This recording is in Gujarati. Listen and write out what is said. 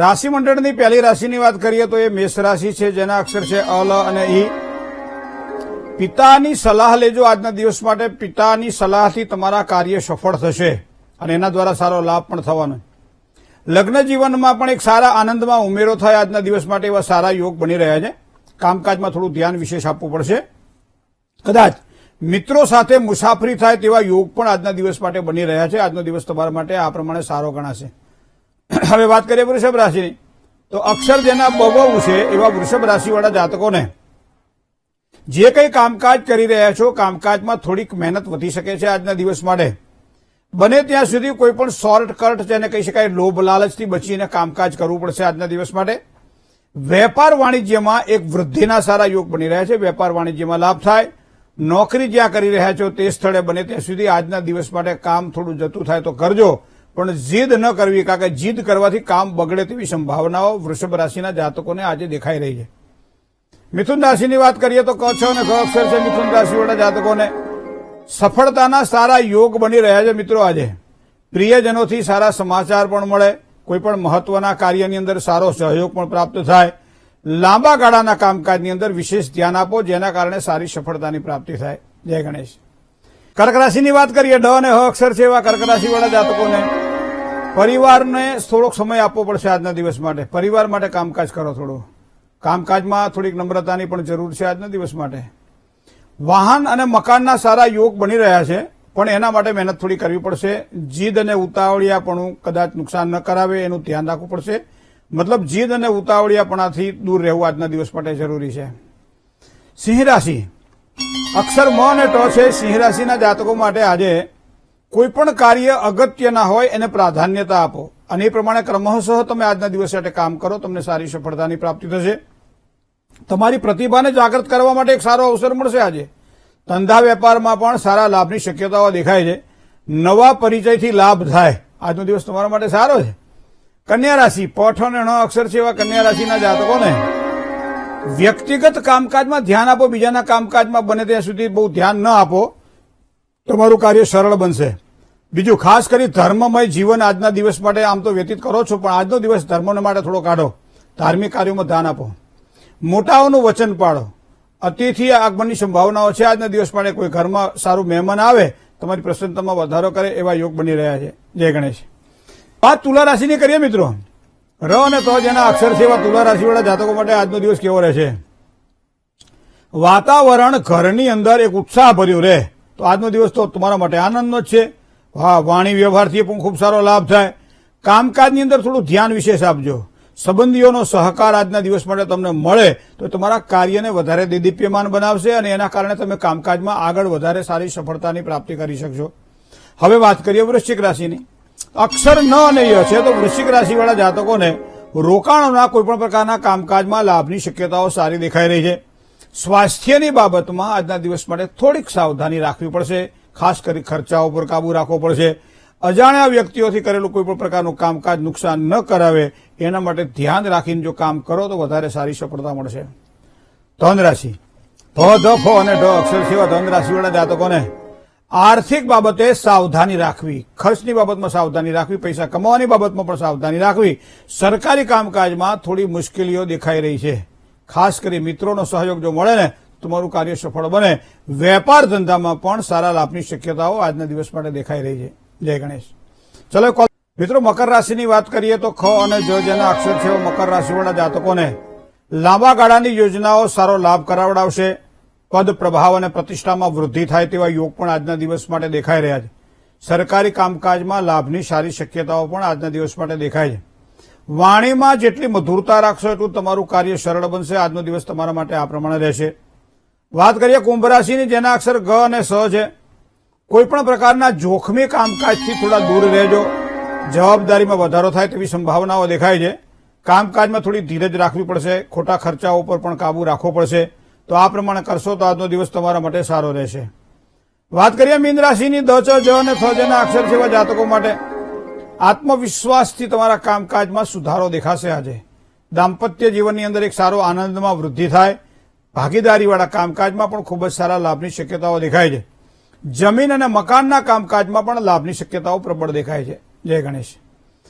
રાશિ મંડળની પહેલી રાશિની વાત કરીએ તો એ મેષ રાશિ છે, જેના અક્ષર છે અ, લ અને ઈ. પિતાની સલાહ લેજો આજના દિવસ માટે. પિતાની સલાહથી તમારા કાર્ય સફળ થશે અને એના દ્વારા સારો લાભ પણ થવાનો. લગ્ન જીવનમાં પણ એક સારા આનંદમાં ઉમેરો થાય આજના દિવસ માટે એવા સારા યોગ બની રહ્યા છે. કામકાજમાં થોડું ધ્યાન વિશેષ આપવું પડશે. કદાચ મિત્રો સાથે મુસાફરી થાય તેવા યોગ પણ આજના દિવસ માટે બની રહ્યા છે. આજનો દિવસ તમારા માટે આ પ્રમાણે સારો ગણાશે. હવે વાત કરીએ વૃષભ રાશિની, તો અક્ષર જેના બહુ છે એવા વૃષભ રાશિવાળા જાતકોને જે કંઈ કામકાજ કરી રહ્યા છો, કામકાજમાં થોડીક મહેનત વધી શકે છે આજના દિવસ માટે. બને ત્યાં સુધી કોઈ પણ શોર્ટકટ જેને કહી શકાય લોભ લાલચથી બચીને કામકાજ કરવું પડશે આજના દિવસ માટે. વેપાર વાણિજ્યમાં એક વૃદ્ધિના સારા યોગ બની રહ્યા છે. વેપાર વાણિજ્યમાં લાભ થાય. નોકરી જ્યાં કરી રહ્યા છો તે સ્થળે બને ત્યાં સુધી આજના દિવસ માટે કામ થોડું જતું થાય તો કરજો, પણ જીદ ન કરવી, કારણ કે જીદ કરવાથી કામ બગડે તેવી સંભાવનાઓ વૃષભ રાશિના જાતકોને આજે દેખાઈ રહી છે. મિથુન રાશિની વાત કરીએ તો ક, છ અને ગ અક્ષર છે મિથુન રાશિવાળા જાતકોને સફળતાના સારા યોગ બની રહ્યા છે. મિત્રો આજે પ્રિયજનોથી સારા સમાચાર પણ મળે. કોઈ પણ મહત્વના કાર્યની અંદર સારો સહયોગ પણ પ્રાપ્ત થાય. લાંબા ગાળાના કામકાજની અંદર વિશેષ ધ્યાન આપો, જેના કારણે સારી સફળતાની પ્રાપ્તિ થાય. જય ગણેશ. કર્ક રાશિની વાત કરીએ, ડ અને હ અક્ષર છે એવા કર્ક રાશિવાળા જાતકોને પરિવારને થોડોક સમય આપવો પડશે આજના દિવસ માટે. પરિવાર માટે કામકાજ કરો. થોડું કામકાજમાં થોડીક નમ્રતાની પણ જરૂર છે આજના દિવસ માટે. વાહન અને મકાનના સારા યોગ બની રહ્યા છે, પણ એના માટે મહેનત થોડી કરવી પડશે. જીદ અને ઉતાવળિયાપણું કદાચ નુકસાન ન કરાવે એનું ધ્યાન રાખવું પડશે. મતલબ જીદ અને ઉતાવળિયાપણાથી દૂર રહેવું આજના દિવસ માટે જરૂરી છે. સિંહ રાશિ, અક્ષર મ અને ટ છે. સિંહ રાશિના જાતકો માટે આજે કોઈ પણ કાર્ય અગત્યના હોય એને પ્રાધાન્યતા આપો અને એ પ્રમાણે ક્રમશઃ તમે આજના દિવસ માટે કામ કરો. તમને સારી સફળતાની પ્રાપ્તિ થશે. તમારી પ્રતિભાને જાગૃત કરવા માટે એક સારો અવસર મળશે આજે. ધંધા વેપારમાં પણ સારા લાભની શક્યતાઓ દેખાય છે. નવા પરિચયથી લાભ થાય. આજનો દિવસ તમારા માટે સારો છે. કન્યા રાશિ, પઠ અને ણ અક્ષર છે એવા કન્યા રાશિના જાતકોને વ્યક્તિગત કામકાજમાં ધ્યાન આપો. બીજાના કામકાજમાં બને ત્યાં સુધી બહુ ધ્યાન ન આપો. તમારું કાર્ય સરળ બનશે. બીજું ખાસ કરી ધર્મમય જીવન આજના દિવસ માટે આમ તો વ્યતીત કરો છો, પણ આજનો દિવસ ધર્મને માટે થોડો કાઢો. ધાર્મિક કાર્યોમાં ધ્યાન આપો. મોટાઓનું વચન પાળો. અતિથિ આગમનની સંભાવનાઓ છે આજના દિવસ માટે. કોઈ ઘરમાં સારું મહેમાન આવે, તમારી પ્રસન્નતામાં વધારો કરે એવા યોગ બની રહ્યા છે. જય ગણેશ. વાત તુલા રાશિની કરીએ મિત્રો, ર અને ત જેના અક્ષર છે એવા તુલા રાશિવાળા જાતકો માટે આજનો દિવસ કેવો રહેશે? વાતાવરણ ઘરની અંદર એક ઉત્સાહ ભર્યું રહે તો આજનો દિવસ તો તમારા માટે આનંદનો જ છે. વાણી વ્યવહારથી પણ ખૂબ સારો લાભ થાય. કામકાજની અંદર થોડું ધ્યાન વિશેષ આપજો. સંબંધીઓનો સહકાર આજના દિવસ માટે તમને મળે તો તમારા કાર્યને વધારે દેદીપ્યમાન બનાવશે અને એના કારણે તમે કામકાજમાં આગળ વધારે સારી સફળતાની પ્રાપ્તિ કરી શકશો. હવે વાત કરીએ વૃશ્ચિક રાશિની. અક્ષર ન અને ય છે તો વૃશ્ચિક રાશિવાળા જાતકોને રોકાણોના કોઈપણ પ્રકારના કામકાજમાં લાભની શક્યતાઓ સારી દેખાઈ રહી છે. સ્વાસ્થ્યની બાબતમાં આજના દિવસ માટે થોડીક સાવધાની રાખવી પડશે. ખાસ કરી ખર્ચાઓ પર કાબુ રાખવો પડશે. અજાણ્યા વ્યક્તિઓથી કરેલું કોઈ પણ પ્રકારનું કામકાજ નુકસાન ન કરાવે એના માટે ધ્યાન રાખીને જો કામ કરો તો વધારે સારી સફળતા મળશે. ધન રાશિ, ભ, ધ, ફ અને ઢ અક્ષર સેવા ધન રાશિવાળા જાતકોને આર્થિક બાબતે સાવધાની રાખવી. ખર્ચની બાબતમાં સાવધાની રાખવી. પૈસા કમાવાની બાબતમાં પણ સાવધાની રાખવી. સરકારી કામકાજમાં થોડી મુશ્કેલીઓ દેખાઈ રહી છે. ખાસ કરી મિત્રોનો સહયોગ જો મળે ને તમારું કાર્ય સફળ બને. વેપાર ધંધામાં પણ સારા લાભની શક્યતાઓ આજના દિવસ માટે દેખાઈ રહી છે. જય ગણેશ. ચલો મિત્રો, મકર રાશિની વાત કરીએ તો ખ અને જ જેના અક્ષર છે મકર રાશિવાળા જાતકોને લાંબા ગાળાની યોજનાઓ સારો લાભ કરાવડાવશે. પદ, પ્રભાવ અને પ્રતિષ્ઠામાં વૃદ્ધિ થાય તેવા યોગ પણ આજના દિવસ માટે દેખાઈ રહ્યા છે. સરકારી કામકાજમાં લાભની સારી શક્યતાઓ પણ આજના દિવસ માટે દેખાય છે. વાણીમાં જેટલી મધુરતા રાખશો એટલું તમારું કાર્ય સરળ બનશે. આજનો દિવસ તમારા માટે આ પ્રમાણે રહેશે. વાત કરીએ કુંભ રાશિની, જેના અક્ષર ગ અને સ છે. કોઈપણ પ્રકારના જોખમી કામકાજથી થોડા દૂર રહેજો. જવાબદારીમાં વધારો થાય તેવી સંભાવનાઓ દેખાય છે. કામકાજમાં થોડી ધીરજ રાખવી પડશે. ખોટા ખર્ચાઓ ઉપર પણ કાબુ રાખવો પડશે. તો આ પ્રમાણે કરશો તો આજનો દિવસ તમારા માટે સારો રહેશે. વાત કરીએ મીન રાશિની, દ, ચ, જ અને થ જેના અક્ષર છે એવા જાતકો માટે આત્મવિશ્વાસથી તમારા કામકાજમાં સુધારો દેખાશે. આજે દાંપત્ય જીવનની અંદર એક સારો આનંદમાં વૃદ્ધિ થાય. ભાગીદારીવાળા કામકાજમાં પણ ખૂબ જ સારા લાભની શક્યતાઓ દેખાય છે. જમીન અને મકાનના કામકાજમાં પણ લાભની શક્યતાઓ પ્રબળ દેખાય છે. જય ગણેશ.